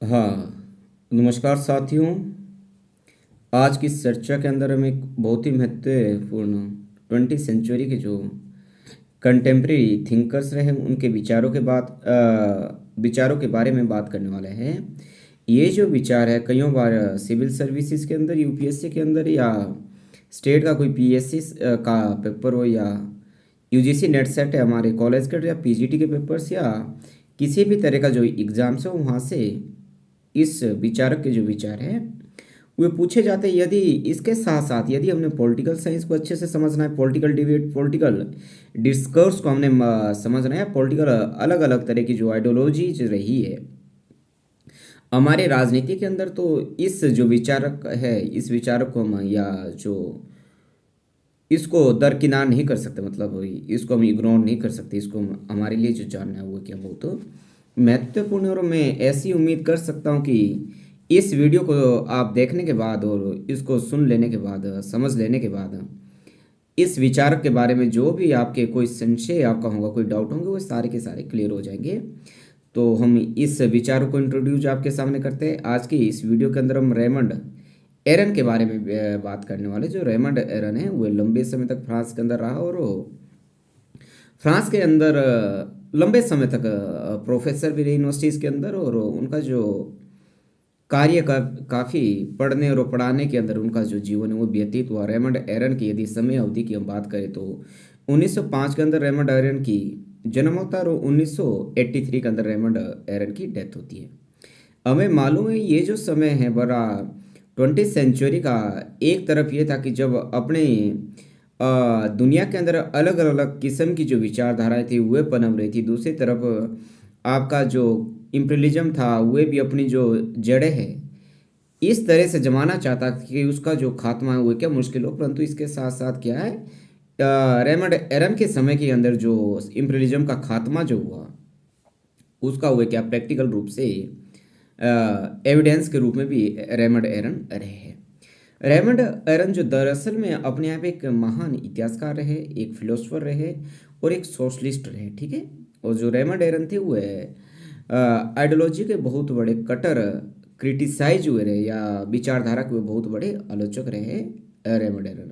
हाँ, नमस्कार साथियों। आज की इस चर्चा के अंदर हम एक बहुत ही महत्वपूर्ण 20वीं सेंचुरी के जो कंटेम्प्रेरी थिंकर्स रहे उनके विचारों के बारे में बात करने वाले हैं। ये जो विचार है कईयों बार सिविल सर्विसेज के अंदर, यूपीएससी के अंदर, या स्टेट का कोई पीएससी का पेपर हो, या यूजीसी नेट सेट है हमारे कॉलेज के, या पीजीटी के पेपर्स, या किसी भी तरह का जो एग्ज़ाम्स हो वहाँ से इस विचारक के जो विचार हैं वे पूछे जाते हैं। यदि इसके साथ साथ यदि हमने पॉलिटिकल साइंस को अच्छे से समझना है, पॉलिटिकल डिबेट, पॉलिटिकल डिस्कोर्स को हमने समझना है, पॉलिटिकल अलग अलग तरह की जो आइडियोलॉजीज रही है हमारे राजनीति के अंदर, तो इस जो विचारक है इस विचारक को हम या जो इसको दरकिनार नहीं कर सकते, मतलब इसको हम इग्नोर नहीं कर सकते। इसको हमारे लिए जो जानना है वो क्या बहुत महत्वपूर्ण है। और मैं ऐसी उम्मीद कर सकता हूँ कि इस वीडियो को आप देखने के बाद और इसको सुन लेने के बाद, समझ लेने के बाद, इस विचारक के बारे में जो भी आपके कोई संशय आपका होगा, कोई डाउट होंगे, वो सारे के सारे क्लियर हो जाएंगे। तो हम इस विचारों को इंट्रोड्यूस आपके सामने करते हैं। आज की इस वीडियो के अंदर हम रेमंड एरन के बारे में बात करने वाले। जो रेमंड एरन है वो लंबे समय तक फ्रांस के अंदर रहा, और वो फ्रांस के अंदर लंबे समय तक प्रोफेसर भी रहे यूनिवर्सिटीज़ के अंदर। और उनका जो कार्य का काफ़ी पढ़ने और पढ़ाने के अंदर उनका जो जीवन है वो व्यतीत हुआ। रेमंड एरन की यदि समय अवधि की हम बात करें तो 1905 के अंदर रेमंड एरन की जन्म होता है, और 1983 के अंदर रेमंड एरन की डेथ होती है। हमें मालूम है ये जो समय है बड़ा 20वीं सेंचुरी का। एक तरफ ये था कि जब अपने दुनिया के अंदर अलग अलग किस्म की जो विचारधाराएं थी वह पनप रही थी, दूसरी तरफ आपका जो इम्पीरियलिज्म था वह भी अपनी जो जड़ें हैं इस तरह से जमाना चाहता था कि उसका जो खात्मा है वो क्या मुश्किल हो। परंतु इसके साथ साथ क्या है, रेमंड एरन के समय के अंदर जो इम्पीरियलिज्म का खात्मा जो हुआ उसका हुए क्या प्रैक्टिकल रूप से एविडेंस के रूप में भी रेमंड एरन रहे हैं। रेमंड एरन जो दरअसल में अपने आप एक महान इतिहासकार रहे, एक फिलोसफर रहे, और एक सोशलिस्ट रहे, ठीक है। और जो रेमंड एरन थे वो आइडियोलॉजी के बहुत बड़े कटर क्रिटिसाइज हुए रहे, या विचारधारा के बहुत बड़े आलोचक रहे रेमंड एरन।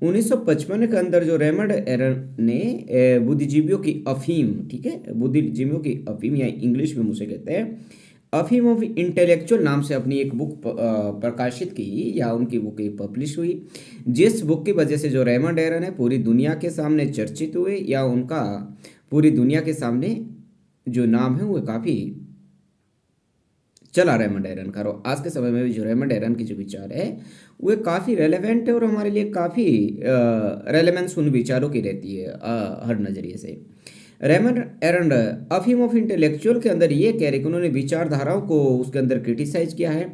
1955 के अंदर जो रेमंड एरन ने बुद्धिजीवियों की अफीम, ठीक है, बुद्धिजीवियों की अफीम या इंग्लिश में मुझे कहते हैं अफीम ऑफ इंटेलेक्चुअल नाम से अपनी एक बुक प्रकाशित की, या उनकी बुक पब्लिश हुई, जिस बुक की वजह से जो रेमंड एरन है पूरी दुनिया के सामने चर्चित हुए, या उनका पूरी दुनिया के सामने जो नाम है वो काफ़ी चला रेमंड एरन का। और आज के समय में भी जो रेमंड एरन की जो विचार है वो काफ़ी रेलेवेंट है, और हमारे लिए काफ़ी रेलेवेंस उन विचारों की रहती है हर नज़रिए से। रेमंड एरन अफीम ऑफ इंटेलेक्चुअल के अंदर ये कह रहे कि उन्होंने विचारधाराओं को उसके अंदर क्रिटिसाइज किया है।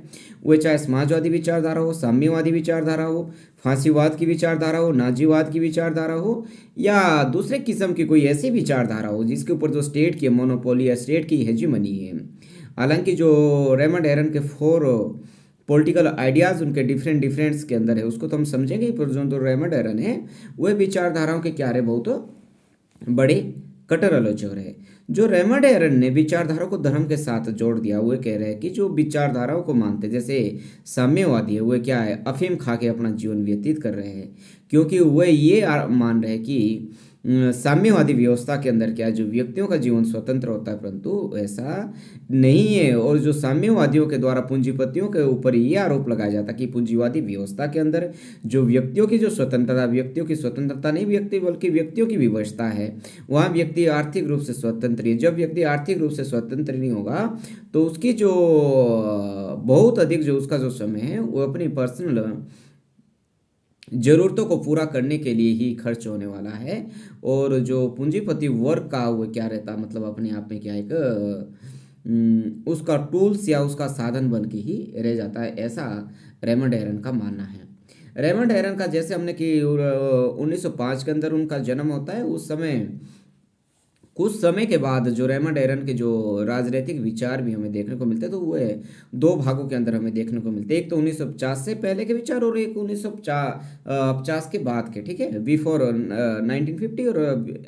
वो चाहे समाजवादी विचारधारा हो, साम्यवादी विचारधारा हो, फांसीवाद की विचारधारा हो, नाजीवाद की विचारधारा हो, या दूसरे किस्म की कोई ऐसी विचारधारा हो जिसके ऊपर जो स्टेट की मोनोपोली या स्टेट की हेजीमनी है। हालांकि जो रेमंड एरन के फोर पॉलिटिकल आइडियाज़ उनके डिफरेंट डिफरेंट्स के अंदर है उसको तो हम समझेंगे ही, पर जो रेमंड एरन है वह विचारधाराओं के क्या रहे बहुत बड़े कटर आलोचक रहे। जो रेमंड एरन ने विचारधारा को धर्म के साथ जोड़ दिया, वो कह रहे हैं कि जो विचारधाराओं को मानते जैसे साम्यवादी है वो क्या है अफीम खा के अपना जीवन व्यतीत कर रहे हैं, क्योंकि वह ये मान रहे हैं कि साम्यवादी व्यवस्था के अंदर क्या है जो व्यक्तियों का जीवन स्वतंत्र होता है, परंतु ऐसा नहीं है। और जो साम्यवादियों के द्वारा पूंजीपतियों के ऊपर ये आरोप लगाया जाता है कि पूंजीवादी व्यवस्था के अंदर जो व्यक्तियों की जो स्वतंत्रता, व्यक्तियों की स्वतंत्रता नहीं व्यक्ति बल्कि व्यक्तियों की विवशता है, वहाँ व्यक्ति आर्थिक रूप से स्वतंत्र है। जब व्यक्ति आर्थिक रूप से स्वतंत्र नहीं होगा तो उसकी जो बहुत अधिक जो उसका जो समय है वो अपनी पर्सनल ज़रूरतों को पूरा करने के लिए ही खर्च होने वाला है। और जो पूंजीपति वर्ग का वो क्या रहता मतलब अपने आप में क्या एक उसका टूल्स या उसका साधन बन के ही रह जाता है, ऐसा रेमंड एरन का मानना है। रेमंड एरन का जैसे हमने कि 1905 के अंदर उनका जन्म होता है, उस समय कुछ समय के बाद जो रेमंड एरन के जो राजनीतिक विचार भी हमें देखने को मिलते हैं, तो वो है दो भागों के अंदर हमें देखने को मिलते हैं। एक तो 1950 से पहले के विचार और एक 1950 के बाद के, ठीक है, बिफोर 1950 और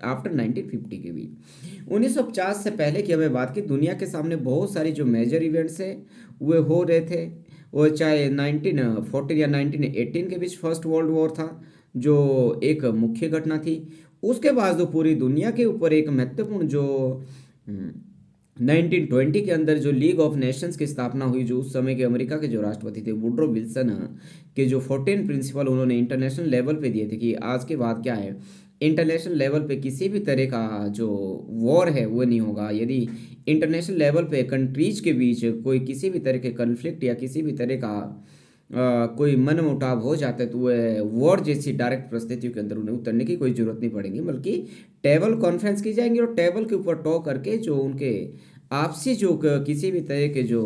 आफ्टर 1950 के भी। 1950 से पहले की हमें बात की, दुनिया के सामने बहुत सारी जो मेजर इवेंट्स है वो हो रहे थे। वो चाहे 1914 या 1918 के बीच फर्स्ट वर्ल्ड वॉर था, जो एक मुख्य घटना थी। उसके बाद जो पूरी दुनिया के ऊपर एक महत्वपूर्ण जो 1920 के अंदर जो लीग ऑफ नेशंस की स्थापना हुई, जो उस समय के अमेरिका के जो राष्ट्रपति थे वुडरो विल्सन के जो 14 प्रिंसिपल उन्होंने इंटरनेशनल लेवल पे दिए थे कि आज के बाद क्या है, इंटरनेशनल लेवल पे किसी भी तरह का जो वॉर है वो नहीं होगा। यदि इंटरनेशनल लेवल पे कंट्रीज के बीच कोई किसी भी तरह के कन्फ्लिक्ट या किसी भी तरह का कोई मनमुटाव हो जाता है, तो वह वॉर जैसी डायरेक्ट परिस्थितियों के अंदर उन्हें उतरने की कोई जरूरत नहीं पड़ेगी, बल्कि टेबल कॉन्फ्रेंस की जाएंगी और टेबल के ऊपर टॉक करके जो उनके आपसी जो किसी भी तरह के जो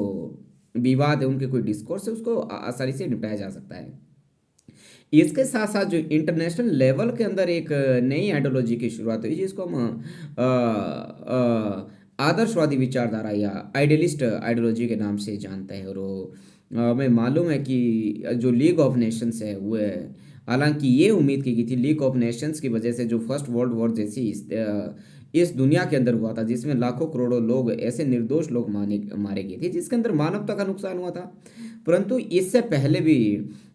विवाद है, उनके कोई डिस्कोर्स है, उसको आसानी से निपटाया जा सकता है। इसके साथ साथ जो इंटरनेशनल लेवल के अंदर एक नई आइडियोलॉजी की शुरुआत हुई, जिसको हम आदर्शवादी विचारधारा या आइडियलिस्ट आइडियोलॉजी के नाम से जानते हैं। और वो हमें मालूम है कि जो लीग ऑफ नेशंस है वो है, हालांकि ये उम्मीद की गई थी लीग ऑफ नेशंस की वजह से जो फर्स्ट वर्ल्ड वॉर जैसी इस दुनिया के अंदर हुआ था, जिसमें लाखों करोड़ों लोग ऐसे निर्दोष लोग मारे गए थे, जिसके अंदर मानवता का नुकसान हुआ था। परंतु इससे पहले भी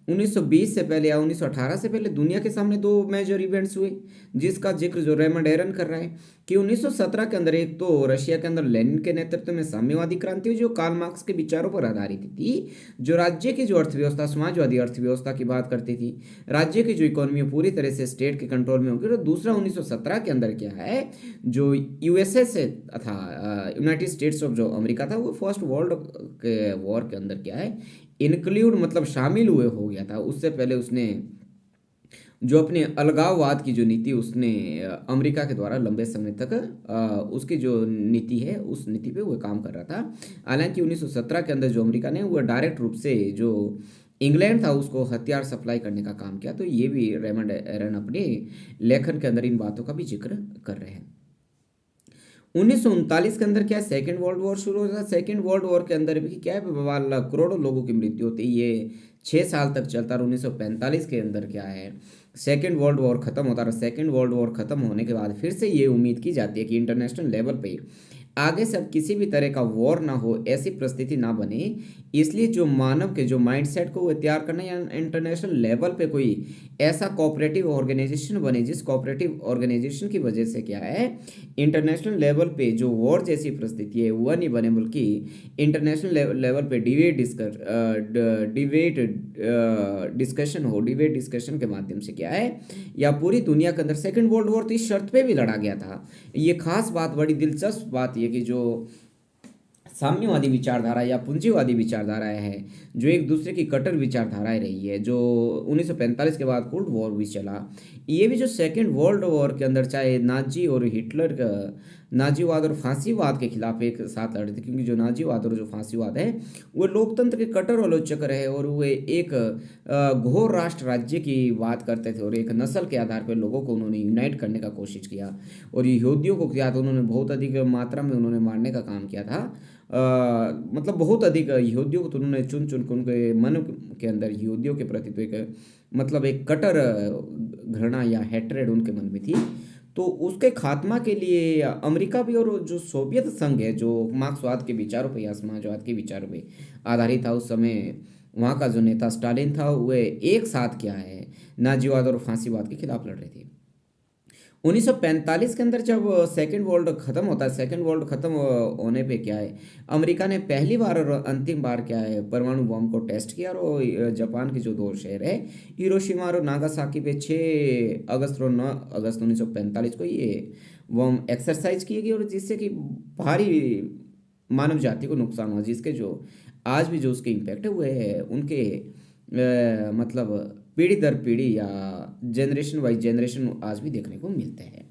1920 से पहले या 1918 से पहले दुनिया के सामने दो मेजर इवेंट्स हुए, जिसका जिक्र जो रेमंड एरन कर रहा है कि 1917 के अंदर एक तो रशिया के अंदर लेनिन के नेतृत्व में साम्यवादी क्रांति हुई, जो कार्ल मार्क्स के विचारों पर आधारित थी, जो राज्य की जो अर्थव्यवस्था समाजवादी अर्थव्यवस्था की बात करती थी, राज्य की जो इकोनॉमी पूरी तरह से स्टेट के कंट्रोल में होगी। और दूसरा 1917 के अंदर क्या है, जो यूएसए से था, यूनाइटेड स्टेट्स ऑफ जो अमेरिका था, वो फर्स्ट वर्ल्ड के वॉर के अंदर क्या है, इंक्लूड मतलब शामिल हुए हो गया था। उससे पहले उसने जो अपने अलगाववाद की जो नीति उसने अमेरिका के द्वारा लंबे समय तक उसकी जो नीति है उस नीति पे वो काम कर रहा था। हालांकि 1917 के अंदर जो अमेरिका ने वो डायरेक्ट रूप से जो इंग्लैंड था उसको हथियार सप्लाई करने का काम किया। तो ये भी रेमंड एरन अपने लेखन के अंदर इन बातों का भी जिक्र कर रहे हैं। 1939 के अंदर क्या है, सेकेंड वर्ल्ड वॉर शुरू हो जाता है। सेकेंड वर्ल्ड वॉर के अंदर भी क्या है, करोड़ों लोगों की मृत्यु होती है। ये 6 साल तक चलता है। 1945 के अंदर क्या है, सेकेंड वर्ल्ड वॉर खत्म होता है। सेकेंड वर्ल्ड वॉर खत्म होने के बाद फिर से ये उम्मीद की जाती है कि इंटरनेशनल लेवल पे आगे से अब किसी भी तरह का वॉर ना हो, ऐसी परिस्थिति ना बने। इसलिए जो मानव के जो माइंडसेट को वो तैयार करना, या इंटरनेशनल लेवल पे कोई ऐसा कोऑपरेटिव ऑर्गेनाइजेशन बने, जिस कोऑपरेटिव ऑर्गेनाइजेशन की वजह से क्या है, इंटरनेशनल लेवल पे जो वॉर जैसी परिस्थिति है वह नहीं बने, बल्कि इंटरनेशनल लेवल पे डिस्कशन हो। डिबेट डिस्कशन के माध्यम से क्या है, या पूरी दुनिया के अंदर सेकेंड वर्ल्ड वॉर तो इस शर्त पे भी लड़ा गया था। ये खास बात, बड़ी दिलचस्प बात ये कि जो साम्यवादी विचारधारा या पूंजीवादी विचारधाराएं हैं, जो एक दूसरे की कट्टर विचारधाराएं रही है, जो 1945 के बाद कोल्ड वॉर भी चला, ये भी जो सेकेंड वर्ल्ड वॉर के अंदर चाहे नाजी और हिटलर का नाजीवाद और फांसीवाद के खिलाफ एक साथ लड़े थे। क्योंकि जो नाजीवाद और जो फांसीवाद है वो लोकतंत्र के कट्टर आलोचक रहे, और वे एक घोर राष्ट्र राज्य की बात करते थे, और एक नस्ल के आधार पर लोगों को उन्होंने यूनाइट करने का कोशिश किया। और यहूदियों को किया तो उन्होंने बहुत अधिक मात्रा में उन्होंने मारने का काम किया था। मतलब बहुत अधिक यहूदियों को तो उन्होंने चुन चुन के उनके मन के अंदर यहूदियों के प्रति तो एक मतलब एक कट्टर घृणा या हैट्रेड उनके मन में थी। तो उसके खात्मा के लिए अमेरिका भी और जो सोवियत संघ है, जो मार्क्सवाद के विचारों पे या समाजवाद के विचारों पे आधारित था, उस समय वहाँ का जो नेता स्टालिन था, वह एक साथ क्या है, नाजीवाद और फांसीवाद के खिलाफ लड़ रहे थे। 1945 के अंदर जब सेकेंड वर्ल्ड खत्म होता है, सेकेंड वर्ल्ड खत्म होने पे क्या है, अमेरिका ने पहली बार और अंतिम बार क्या है, परमाणु बम को टेस्ट किया। और जापान के जो दो शहर है हिरोशिमा और नागासाकी पे 6 अगस्त और 9 अगस्त 1945 को ये बम एक्सरसाइज की गई, और जिससे कि भारी मानव जाति को नुकसान हुआ, जिसके जो आज भी जो उसके इम्पैक्ट है वो है उनके मतलब पीढ़ी दर पीढ़ी या जनरेशन वाइज जनरेशन आज भी देखने को मिलते हैं।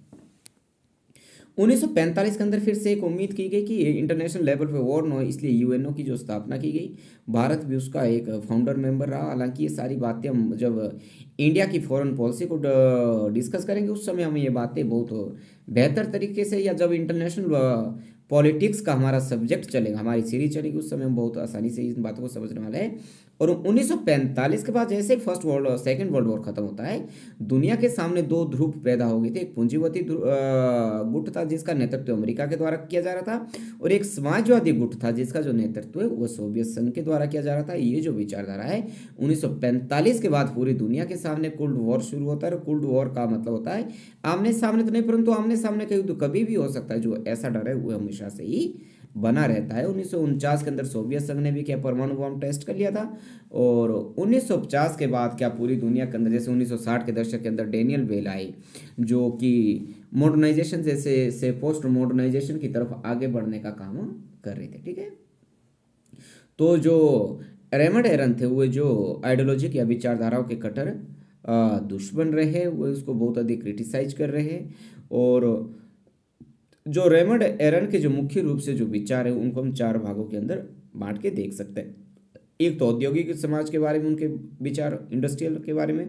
1945 के अंदर फिर से एक उम्मीद की गई कि इंटरनेशनल लेवल पे वॉर न हो, इसलिए यूएनओ की जो स्थापना की गई। भारत भी उसका एक फाउंडर मेंबर रहा। हालांकि ये सारी बातें हम जब इंडिया की फॉरेन पॉलिसी को डिस्कस करेंगे उस समय हम ये बातें बहुत बेहतर तरीके से, या जब इंटरनेशनल पॉलिटिक्स का हमारा सब्जेक्ट चलेगा, हमारी सीरीज चलेगी, उस समय हम बहुत आसानी से इन बातों को समझने वाले हैं। और 1945 के बाद जैसे फर्स्ट वर्ल्ड और सेकेंड वर्ल्ड वॉर खत्म होता है, दुनिया के सामने दो ध्रुव पैदा हो गए थे। एक पूंजीवादी गुट था जिसका नेतृत्व अमेरिका के द्वारा किया जा रहा था, और एक समाजवादी गुट था जिसका जो नेतृत्व है वो सोवियत संघ के द्वारा किया जा रहा था। ये जो विचारधारा है 1945 के बाद पूरी दुनिया के सामने कोल्ड वॉर शुरू होता है। और कोल्ड वॉर का मतलब होता है आमने सामने तो नहीं, परंतु आमने सामने का युद्ध कभी भी हो सकता है। जो ऐसा डर है वो हमेशा से ही बना रहता है। 1949 के अंदर सोवियत संघ ने भी क्या परमाणु बम टेस्ट कर लिया था। और 1950 के बाद क्या पूरी दुनिया के अंदर, जैसे 1960 के दशक के अंदर डेनियल बेल आई, जो कि मॉडर्नाइजेशन जैसे से पोस्ट मॉडर्नाइजेशन की तरफ आगे बढ़ने का काम कर रहे थे। ठीक है, तो जो रेमंड एरन थे वो जो आइडियोलॉजिक या विचारधाराओं के कट्टर दुश्मन रहे, वो उसको बहुत अधिक क्रिटिसाइज कर रहे हैं। और जो रेमंड एरन के जो मुख्य रूप से जो विचार है उनको हम चार भागों के अंदर बांट के देख सकते हैं। एक तो औद्योगिक समाज के बारे में उनके विचार, इंडस्ट्रियल के बारे में।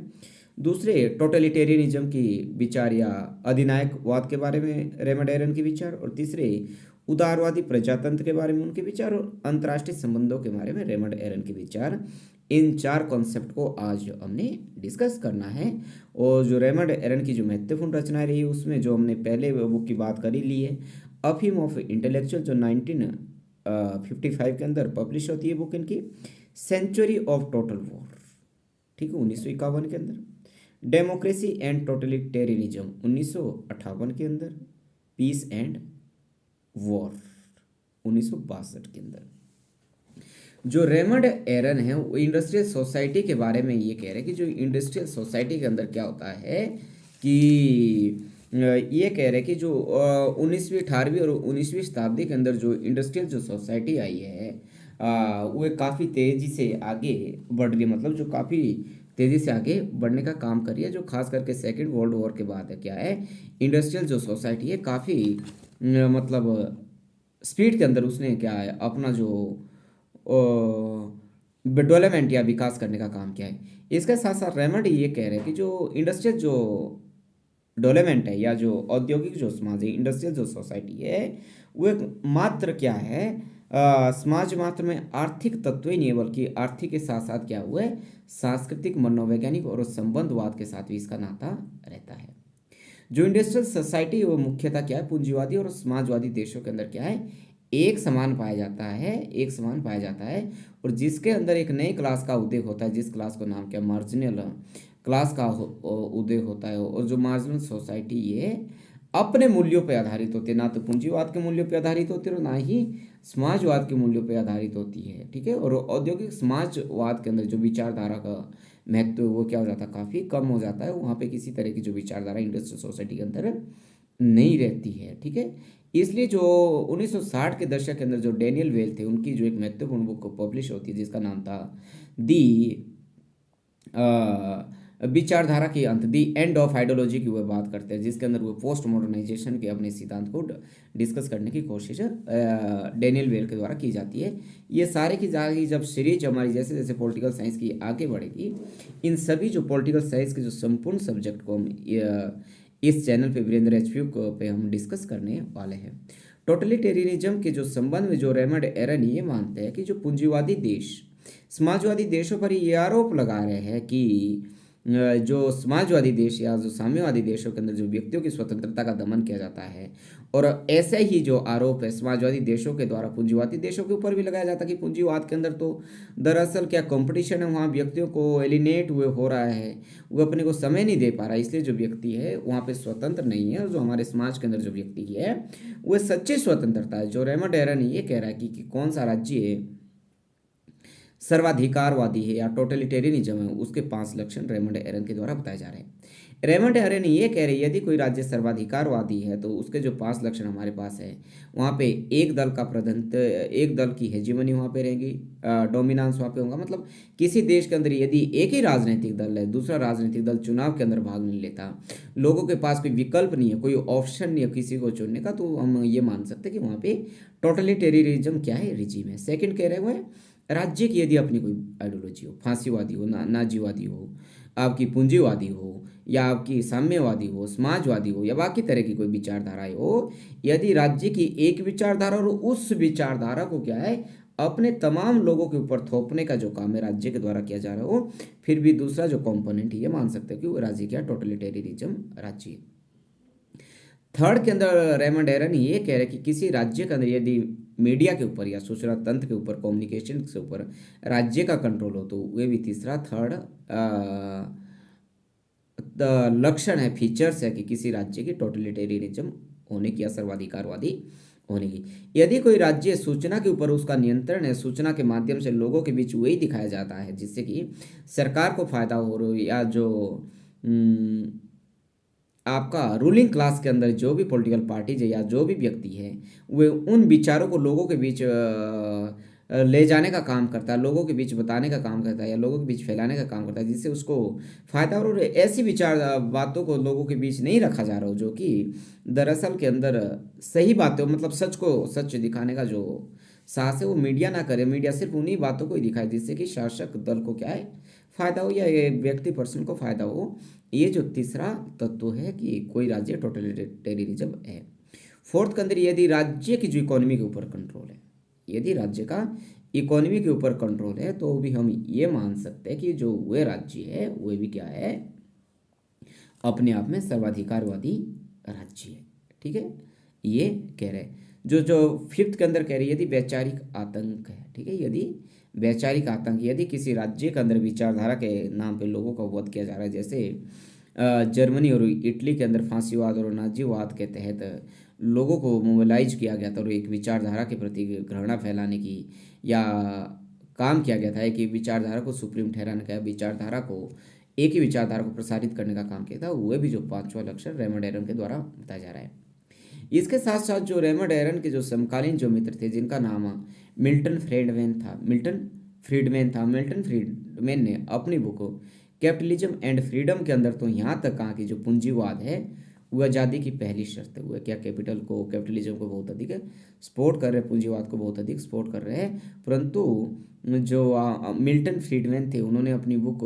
दूसरे टोटलिटेरियनिज्म की विचार या अधिनायकवाद के बारे में रेमंड एरन के विचार। और तीसरे उदारवादी प्रजातंत्र के बारे में उनके विचार। और अंतर्राष्ट्रीय संबंधों के बारे में रेमंड एरन के विचार। इन चार कॉन्सेप्ट को आज हमने डिस्कस करना है। और जो रेमंड एरन की जो महत्वपूर्ण रचनाएं रही उसमें जो हमने पहले बुक की बात कर ही ली है, अफीम ऑफ इंटेलेक्चुअल, जो 1955 के अंदर पब्लिश होती है बुक इनकी। सेंचुरी ऑफ टोटल वॉर, ठीक है, 1951 के अंदर। डेमोक्रेसी एंड टोटलिटेरियनिज्म 1958 के अंदर। पीस एंड वॉर 1962 के अंदर। जो रेमंड एरन है वो इंडस्ट्रियल सोसाइटी के बारे में ये कह रहे हैं कि जो इंडस्ट्रियल सोसाइटी के अंदर क्या होता है कि ये कह रहे हैं कि जो 19वीं 18वीं और 19वीं शताब्दी के अंदर जो इंडस्ट्रियल जो सोसाइटी आई है वो काफ़ी तेज़ी से आगे बढ़ रही है। मतलब जो काफ़ी तेज़ी से आगे बढ़ने का काम कर रही है। जो खास करके सेकेंड वर्ल्ड वॉर के बाद है क्या है, इंडस्ट्रियल जो सोसाइटी है काफ़ी मतलब स्पीड के अंदर उसने क्या है अपना जो डेवलपमेंट या विकास करने का काम किया है। इसके साथ साथ रेमंड ये कह रहे हैं कि जो इंडस्ट्रियल जो डेवलपमेंट है या जो औद्योगिक जो समाज है, इंडस्ट्रियल जो सोसाइटी है, वो एक मात्र क्या है समाज मात्र में आर्थिक तत्व ही नहीं है, बल्कि आर्थिक के साथ साथ क्या हुआ है सांस्कृतिक, मनोवैज्ञानिक और संबंधवाद के साथ भी इसका नाता रहता है। जो इंडस्ट्रियल सोसाइटी है वो मुख्यतः क्या है पूंजीवादी और समाजवादी देशों के अंदर क्या है एक समान पाया जाता है, एक समान पाया जाता है। और जिसके अंदर एक नई क्लास का उदय होता है, जिस क्लास को नाम क्या मार्जिनल क्लास का उदय होता है। और जो मार्जिनल सोसाइटी ये अपने मूल्यों पर आधारित होती है, ना तो पूंजीवाद के मूल्यों पर आधारित होती है और ना ही समाजवाद के मूल्यों पर आधारित होती है। ठीक है, और औद्योगिक समाजवाद के अंदर जो विचारधारा का महत्व वो क्या हो जाता है काफ़ी कम हो जाता है। वहाँ पे किसी तरह की जो विचारधारा इंडस्ट्रियल सोसाइटी के अंदर नहीं रहती है। ठीक है, इसलिए जो 1960 के दशक के अंदर जो डेनियल वेल थे उनकी जो एक महत्वपूर्ण बुक पब्लिश होती है जिसका नाम था दी विचारधारा के अंत, दी एंड ऑफ आइडियोलॉजी की वो बात करते हैं, जिसके अंदर वो पोस्ट मॉडर्नाइजेशन के अपने सिद्धांत को डिस्कस करने की कोशिश डेनियल वेल के द्वारा की जाती है। ये सारे की जाएगी जब सीरीज हमारी जैसे जैसे पॉलिटिकल साइंस की आगे बढ़ेगी, इन सभी जो पॉलिटिकल साइंस के जो संपूर्ण सब्जेक्ट को हम इस चैनल पे वीरेंद्र एचपीयू को पे हम डिस्कस करने वाले हैं। टोटलिटेरियनिज्म के जो संबंध में जो रेमंड एरन ये मानते हैं कि जो पूंजीवादी देश समाजवादी देशों पर ये आरोप लगा रहे हैं कि जो समाजवादी देश या जो साम्यवादी देशों के अंदर जो व्यक्तियों की स्वतंत्रता का दमन किया जाता है, और ऐसे ही जो आरोप है समाजवादी देशों के द्वारा पूंजीवादी देशों के ऊपर भी लगाया जाता है कि पूंजीवाद के अंदर तो दरअसल क्या कंपटीशन है, वहाँ व्यक्तियों को एलिनेट हुए हो रहा है, वो अपने को समय नहीं दे पा रहा है, इसलिए जो व्यक्ति है वहाँ पे स्वतंत्र नहीं है। और जो हमारे समाज के अंदर जो व्यक्ति है वो सच्ची स्वतंत्रता है। जो रेमंड एरन ये कह रहा है कि कौन सा राज्य सर्वाधिकारवादी है या टोटलिटेरियनिज्म है, उसके 5 लक्षण रेमंड एरन के द्वारा बताए जा रहे हैं। रेमंड एरन ये कह रहे हैं यदि कोई राज्य सर्वाधिकारवादी है तो उसके जो 5 लक्षण हमारे पास है, वहाँ पे एक दल का प्रधानत्व, एक दल की हेजीमनी वहाँ पे रहेगी, डोमिनेंस वहाँ पे होगा। मतलब किसी देश के अंदर यदि एक ही राजनीतिक दल है, दूसरा राजनीतिक दल चुनाव के अंदर भाग नहीं लेता, लोगों के पास कोई विकल्प नहीं है, कोई ऑप्शन नहीं है किसी को चुनने का, तो हम ये मान सकते हैं कि वहाँ पे टोटलिटेरियनिज्म क्या है, रिजीम है। सेकंड कह रहे हुए राज्य की यदि अपनी कोई आइडियोलॉजी हो, फांसीवादी हो, नाजीवादी हो, आपकी पूंजीवादी हो, या आपकी साम्यवादी हो, समाजवादी हो, या बाकी तरह की कोई विचारधाराएं हो, यदि राज्य की एक विचारधारा और उस विचारधारा को क्या है अपने तमाम लोगों के ऊपर थोपने का जो काम है राज्य के द्वारा किया जा रहा हो, फिर भी दूसरा जो कंपोनेंट है ये मान सकते हो कि वो राज्य क्या टोटलिटेरियनिज्म राज्य है। थर्ड के अंदर रेमंड एरन ये कह रहे हैं कि किसी राज्य के अंदर यदि मीडिया के ऊपर या सूचना तंत्र के ऊपर, कम्युनिकेशन के ऊपर राज्य का कंट्रोल हो, तो वे भी तीसरा थर्ड लक्षण है, फीचर्स है कि किसी राज्य की टोटलिटेरियनिज्म होने की या सर्वाधिकारवादी होने की। यदि कोई राज्य सूचना के ऊपर उसका नियंत्रण है, सूचना के माध्यम से लोगों के बीच वही दिखाया जाता है जिससे कि सरकार को फायदा हो रहा हो, या जो आपका रूलिंग क्लास के अंदर जो भी पॉलिटिकल पार्टीज है या जो भी व्यक्ति है, वे उन विचारों को लोगों के बीच ले जाने का काम करता है, लोगों के बीच बताने का काम करता है, या लोगों के बीच फैलाने का काम करता है जिससे उसको फायदा हो। और ऐसी विचार बातों को लोगों के बीच नहीं रखा जा रहा हो जो कि दरअसल के अंदर सही बातें हो, मतलब सच को सच दिखाने का जो साहस है वो मीडिया ना करे। मीडिया सिर्फ उन्हीं बातों को ही दिखाए जिससे कि शासक दल को क्या है फायदा हो, या ये व्यक्ति पर्सन को फायदा हो। ये जो तीसरा तत्व है कि कोई राज्य टोटलिटेरियनिज्म है। फोर्थ के अंदर यदि राज्य की जो इकोनॉमी के ऊपर कंट्रोल है, यदि राज्य का इकोनॉमी के ऊपर कंट्रोल है, तो भी हम ये मान सकते हैं कि जो वे राज्य है वे भी क्या है अपने आप में सर्वाधिकारवादी राज्य है। ठीक है, ये कह रहे हैं। जो जो फिफ्थ के अंदर कह रही है यदि वैचारिक आतंक है, ठीक है, यदि वैचारिक आतंक, यदि किसी राज्य के अंदर विचारधारा के नाम पे लोगों का वध किया जा रहा है, जैसे जर्मनी और इटली के अंदर फांसीवाद और नाजीवाद के तहत लोगों को मोबिलाइज किया गया था और एक विचारधारा के प्रति घृणा फैलाने की या काम किया गया था, एक ही विचारधारा को सुप्रीम ठहराने का, विचारधारा को एक ही विचारधारा को प्रसारित करने का काम किया था, वह भी जो पांचवा लक्षण रेमंड एरन के द्वारा बताया जा रहा है। इसके साथ साथ जो रेमंड एरन के जो समकालीन जो मित्र थे जिनका नाम मिल्टन फ्रीडमैन था, मिल्टन फ्रीडमैन ने अपनी बुक कैपिटलिज्म एंड फ्रीडम के अंदर तो यहाँ तक कहा कि जो पूंजीवाद है वो आज़ादी की पहली शर्त है। वो क्या कैपिटलिज्म को बहुत अधिक सपोर्ट कर रहे हैं, पूंजीवाद को बहुत अधिक सपोर्ट कर रहे हैं, परंतु जो मिल्टन फ्रीडमैन थे उन्होंने अपनी बुक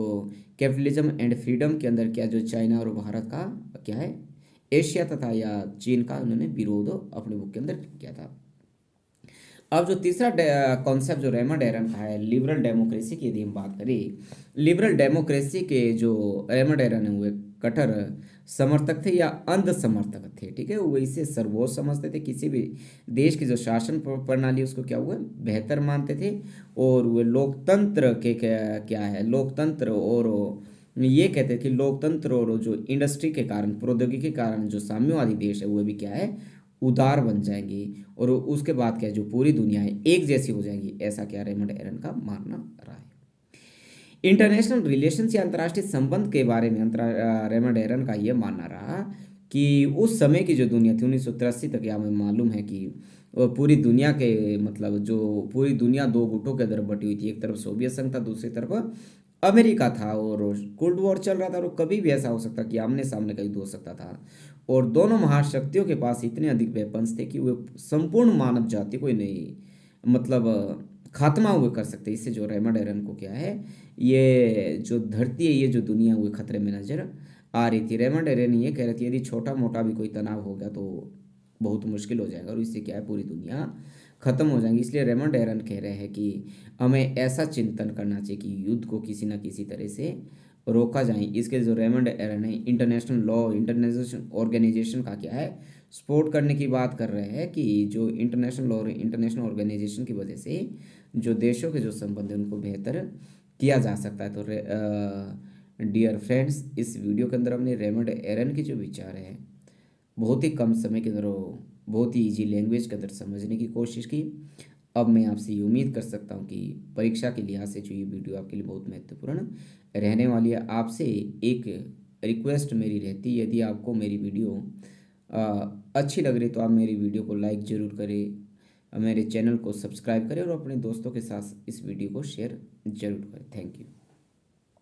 कैपिटलिज्म एंड फ्रीडम के अंदर क्या जो चाइना और भारत का क्या है, एशिया तथा या चीन का उन्होंने विरोध अपनी बुक के अंदर किया था। अब जो तीसरा कॉन्सेप्ट जो रेमंड एरन का है लिबरल डेमोक्रेसी की, यदि हम बात करें, लिबरल डेमोक्रेसी के जो रेमंड एरन है वो कट्टर समर्थक थे या अंध समर्थक थे। ठीक है, वो इसे सर्वोच्च समझते थे, किसी भी देश की जो शासन प्रणाली उसको क्या हुआ बेहतर मानते थे, और वो लोकतंत्र के क्या है लोकतंत्र, और ये कहते हैं कि लोकतंत्र और जो इंडस्ट्री के कारण, प्रौद्योगिकी के कारण जो साम्यवादी देश है वो भी क्या है उदार बन जाएंगी, और उसके बाद क्या है जो पूरी दुनिया है एक जैसी हो जाएंगी, ऐसा क्या रेमंड एरन का मानना रहा है। इंटरनेशनल रिलेशंस या अंतर्राष्ट्रीय संबंध के बारे में रेमंड एरन का यह मानना रहा कि उस समय की जो दुनिया थी 1983 तक, या हमें मालूम है कि पूरी दुनिया के मतलब जो पूरी दुनिया दो गुटों के अंदर बटी हुई थी, एक तरफ सोवियत संघ था, दूसरी तरफ अमेरिका था, और कोल्ड वॉर चल रहा था, और कभी भी ऐसा हो सकता कि आमने सामने का युद्ध हो सकता था, और दोनों महाशक्तियों के पास इतने अधिक वेपन्स थे कि वे संपूर्ण मानव जाति को ही नहीं मतलब खात्मा हुए कर सकते। इससे जो रेमंड एरन को क्या है ये जो धरती है, ये जो दुनिया हुए खतरे में नजर आ रही थी। रेमंड एरन ये कह रहे थे यदि छोटा मोटा भी कोई तनाव हो गया तो बहुत मुश्किल हो जाएगा, और इससे क्या है पूरी दुनिया खत्म हो जाएंगी। इसलिए रेमंड एरन कह रहे हैं कि हमें ऐसा चिंतन करना चाहिए कि युद्ध को किसी न किसी तरह से रोका जाए। इसके जो रेमंड एरन है इंटरनेशनल लॉ, इंटरनेशनल ऑर्गेनाइजेशन का क्या है सपोर्ट करने की बात कर रहे हैं, कि जो इंटरनेशनल लॉ और इंटरनेशनल ऑर्गेनाइजेशन की वजह से जो देशों के जो संबंध है उनको बेहतर किया जा सकता है। तो डियर फ्रेंड्स, इस वीडियो के अंदर हमने रेमंड एरन के जो विचार है बहुत ही कम समय के अंदर बहुत ही इजी लैंग्वेज के अंदर समझने की कोशिश की। अब मैं आपसे ये उम्मीद कर सकता हूँ कि परीक्षा के लिहाज से जो ये वीडियो आपके लिए बहुत महत्वपूर्ण रहने वाली है। आपसे एक रिक्वेस्ट मेरी रहती है, यदि आपको मेरी वीडियो अच्छी लग रही तो आप मेरी वीडियो को लाइक ज़रूर करें, मेरे चैनल को सब्सक्राइब करें और अपने दोस्तों के साथ इस वीडियो को शेयर ज़रूर करें। Thank you.